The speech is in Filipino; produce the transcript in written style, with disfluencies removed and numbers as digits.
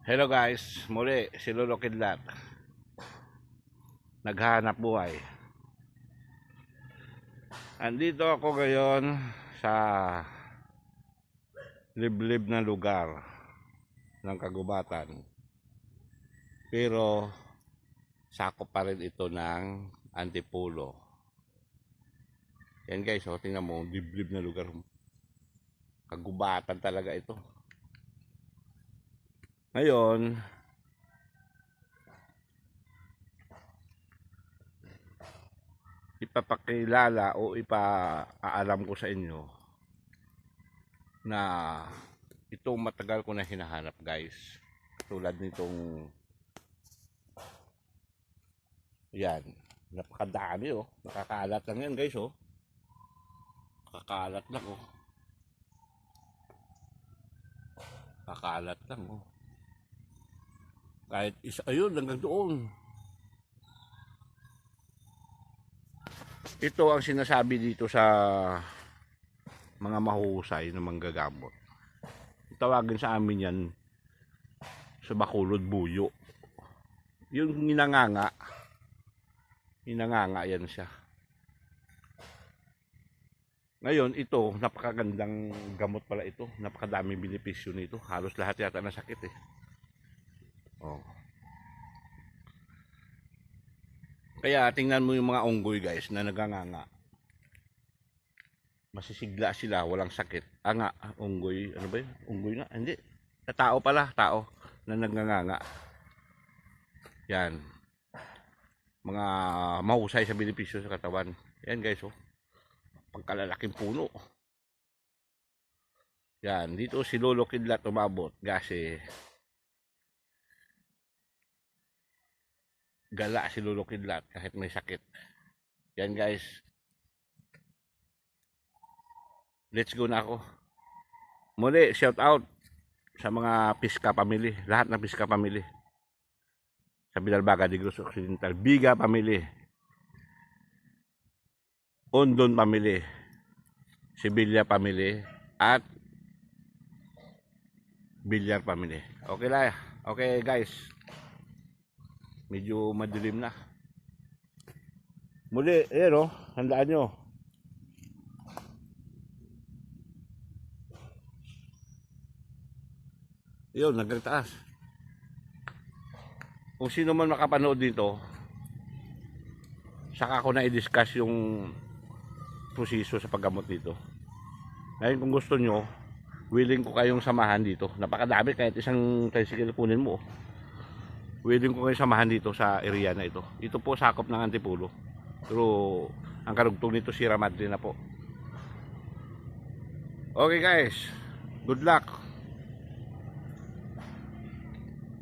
Hello guys, muli si Lolo Kidlat. Naghahanap buhay. Andito ako ngayon sa liblib na lugar ng kagubatan. Pero sakop pa rin ito ng Antipolo. Yan guys, oh, tingnan mo, liblib na lugar. Kagubatan talaga ito. Ngayon, ipapakilala o ipaalam ko sa inyo na itong matagal ko na hinahanap guys. Tulad nitong yan, napakadami oh. Nakakalat lang yan guys oh. Nakakalat lang oh. Nakakalat lang oh. Kahit isa, ayun, hanggang doon. Ito ang sinasabi dito sa mga mahuhusay na manggagamot. Tawagin sa amin yan sa Bacolod buyo. Yung hinanganga yan siya. Ngayon, ito, napakagandang gamot pala ito. Napakadaming benepisyo nito. Halos lahat yata na sakit eh. Oh. Kaya tingnan mo yung mga unggoy guys na naganganga. Masisigla sila, walang sakit. Nga, unggoy, ano ba yun? Unggoy nga, hindi. Tao pala, tao na naganganga. Yan. Mga mahusay sa benepisyo sa katawan. Yan guys, oh. Pagkalalaking puno. Yan, dito si Lolo Kidlat umabot kasi gala si Lolo Kidlat kahit may sakit. Yan guys. Let's go na ako. Muli, shout out sa mga Pisca family. Lahat ng Pisca family. Sa Binalbaga de Cruz Occidental. Biga family. Ondon family. Sibilia family. At Villar family. Okay lang. Okay guys. Medyo madilim na. Muli, ayan o, handaan nyo. Yun, nagtaas. Kung sino man makapanood dito, saka ko na i-discuss yung proseso sa paggamot dito. Ngayon kung gusto nyo, willing ko kayong samahan dito. Napakadami, kahit isang tricycle kunin mo. Willing ko kayong samahan dito sa area na ito. Ito po sakop ng Antipolo. Pero ang karugtong nito Sierra Madre na po. Okay guys, good luck.